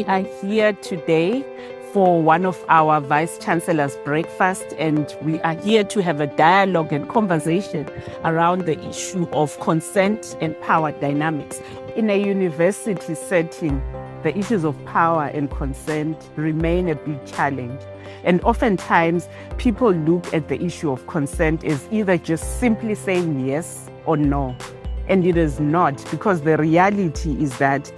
We are here today for one of our Vice-Chancellor's breakfast, and we are here to have a dialogue and conversation around the issue of consent and power dynamics. In a university setting, the issues of power and consent remain a big challenge. And oftentimes, people look at the issue of consent as either just simply saying yes or no. And it is not, because the reality is that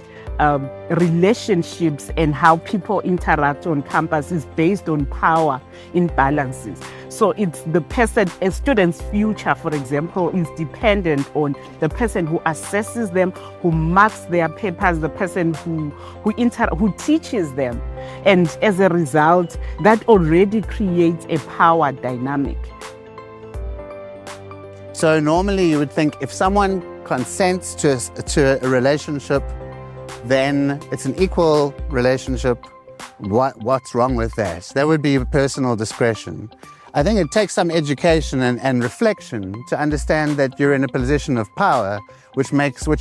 relationships and how people interact on campus is based on power imbalances. So it's the person, a student's future, for example, is dependent on the person who assesses them, who marks their papers, the person who teaches them. And as a result, that already creates a power dynamic. So normally you would think if someone consents to a relationship, then it's an equal relationship. What's wrong with that? That would be personal discretion. I think it takes some education and reflection to understand that you're in a position of power, which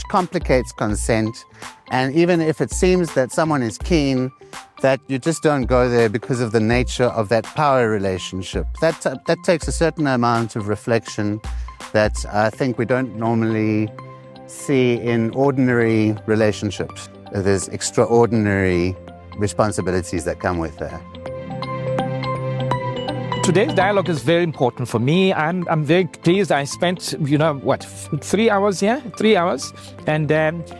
complicates consent. And even if it seems that someone is keen, that you just don't go there because of the nature of that power relationship. That takes a certain amount of reflection that I think we don't normally see in ordinary relationships. There's extraordinary responsibilities that come with that. Today's dialogue is very important for me. I'm very pleased. I spent, 3 hours here? 3 hours. And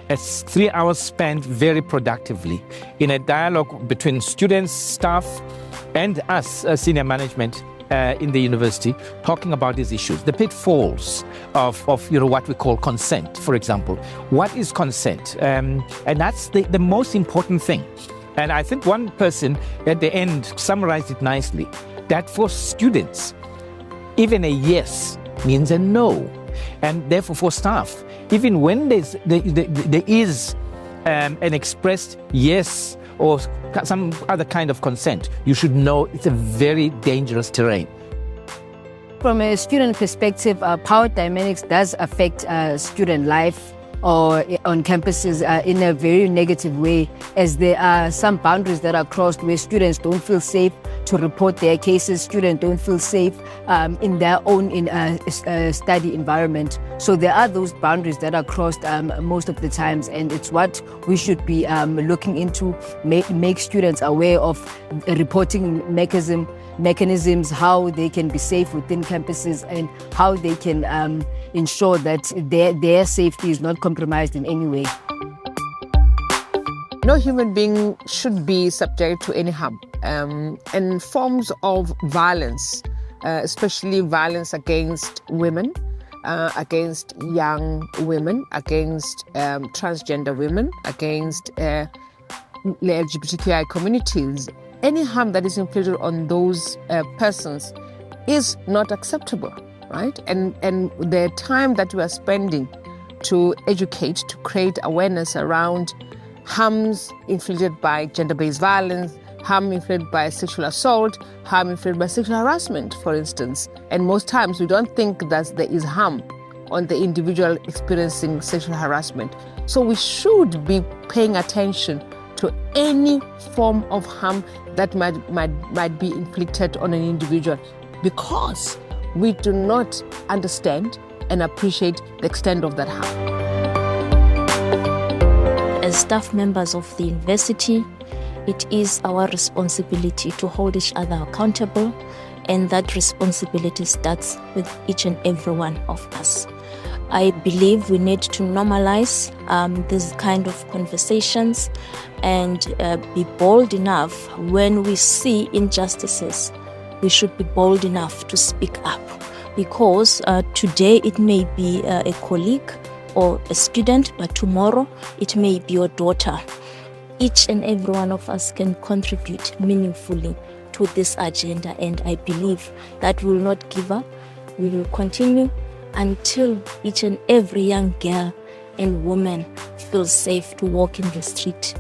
it's 3 hours spent very productively in a dialogue between students, staff, and us, senior management in the university, talking about these issues, the pitfalls of what we call consent, for example. What is consent? And that's the most important thing. And I think one person at the end summarized it nicely, that for students, even a yes means a no. And therefore for staff, even when there is an expressed yes or some other kind of consent, you should know it's a very dangerous terrain. From a student perspective, power dynamics does affect student life or on campuses in a very negative way, as there are some boundaries that are crossed where students don't feel safe to report their cases, students don't feel safe in their own study environment. So there are those boundaries that are crossed most of the times, and it's what we should be looking into, make students aware of reporting mechanisms, how they can be safe within campuses, and how they can ensure that their safety is not compromised in any way. No human being should be subject to any harm. And forms of violence, especially violence against women, against young women, against transgender women, against the LGBTQI communities, any harm that is inflicted on those persons is not acceptable, right? And the time that we are spending to educate, to create awareness around harms inflicted by gender-based violence, harm inflicted by sexual assault, harm inflicted by sexual harassment, for instance. And most times we don't think that there is harm on the individual experiencing sexual harassment. So we should be paying attention to any form of harm that might be inflicted on an individual, because we do not understand and appreciate the extent of that harm. As staff members of the university, it is our responsibility to hold each other accountable, and that responsibility starts with each and every one of us. I believe we need to normalize this kind of conversations and be bold enough when we see injustices. We should be bold enough to speak up, because today it may be a colleague or a student, but tomorrow it may be your daughter. Each and every one of us can contribute meaningfully to this agenda, and I believe that we will not give up. We will continue until each and every young girl and woman feels safe to walk in the street.